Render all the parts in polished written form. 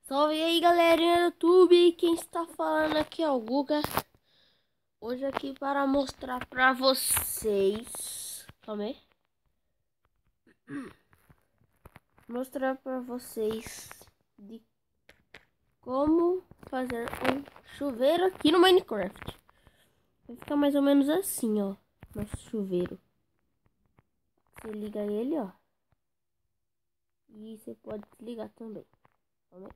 Salve aí, galerinha do YouTube, quem está falando aqui é o Guga. Hoje aqui para mostrar para vocês, calma aí. Mostrar para vocês de como fazer um chuveiro aqui no Minecraft. Vai ficar mais ou menos assim, ó, nosso chuveiro. Você liga ele, ó, e você pode desligar também. Calma aí.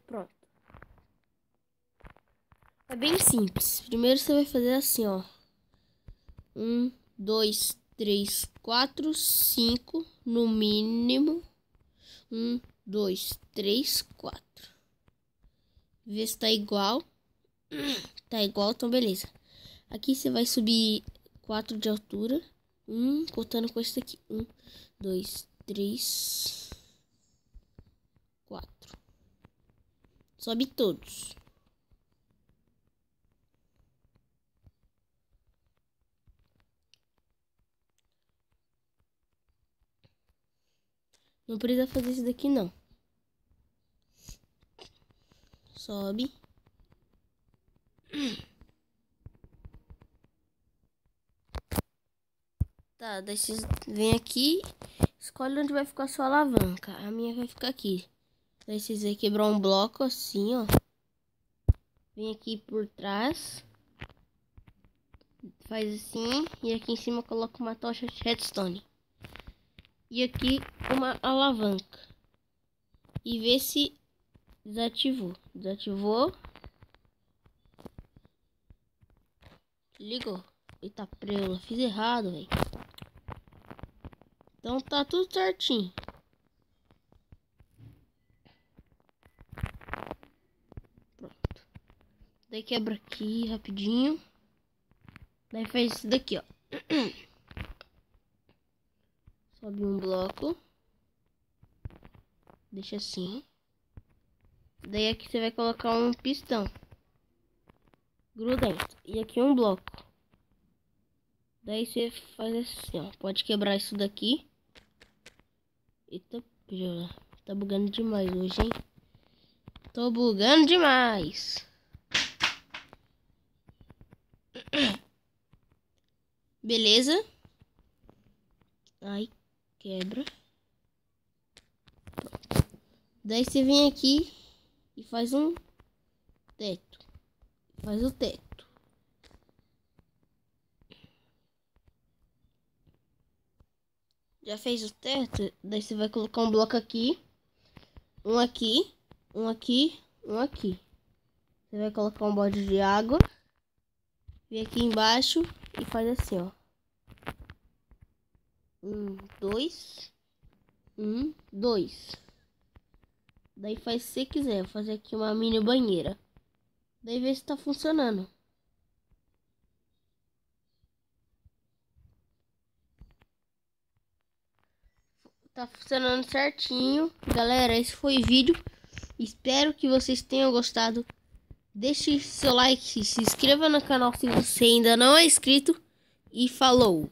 Pronto. É bem simples. Primeiro você vai fazer assim, ó. 1, 2, 3, 4, 5 no mínimo. 1, 2, 3, 4. Vê se tá igual. Tá igual, então beleza. Aqui você vai subir 4 de altura. Contando com esse aqui. 1, 2, 3, 4. Sobe todos. Não precisa fazer isso daqui, não. Sobe. Tá, daí vocês vem aqui, escolhe onde vai ficar a sua alavanca. A minha vai ficar aqui. Daí vocês vão quebrar um bloco assim, ó. Vem aqui por trás. Faz assim. E aqui em cima coloca uma tocha de redstone. E aqui uma alavanca. E vê se desativou. Desativou. Ligou. Eita preula, fiz errado, velho. Então tá tudo certinho. Pronto. Daí quebra aqui rapidinho. Daí faz isso daqui, ó. Sobe um bloco. Deixa assim. Daí aqui você vai colocar um pistão grudento. E aqui um bloco. Daí você faz assim, ó. Pode quebrar isso daqui. Eita, tá bugando demais hoje, hein? Tô bugando demais. Beleza. Aí, quebra. Pronto. Daí você vem aqui e faz um teto. Faz o teto. Já fez o teto? Daí você vai colocar um bloco aqui. Um aqui. Um aqui. Um aqui. Você vai colocar um balde de água. Vem aqui embaixo e faz assim, ó. 1, 2. 1, 2. Daí faz se você quiser. Vou fazer aqui uma mini banheira. Daí vê se tá funcionando. Tá funcionando certinho. Galera, esse foi o vídeo. Espero que vocês tenham gostado. Deixe seu like, se inscreva no canal se você ainda não é inscrito. E falou!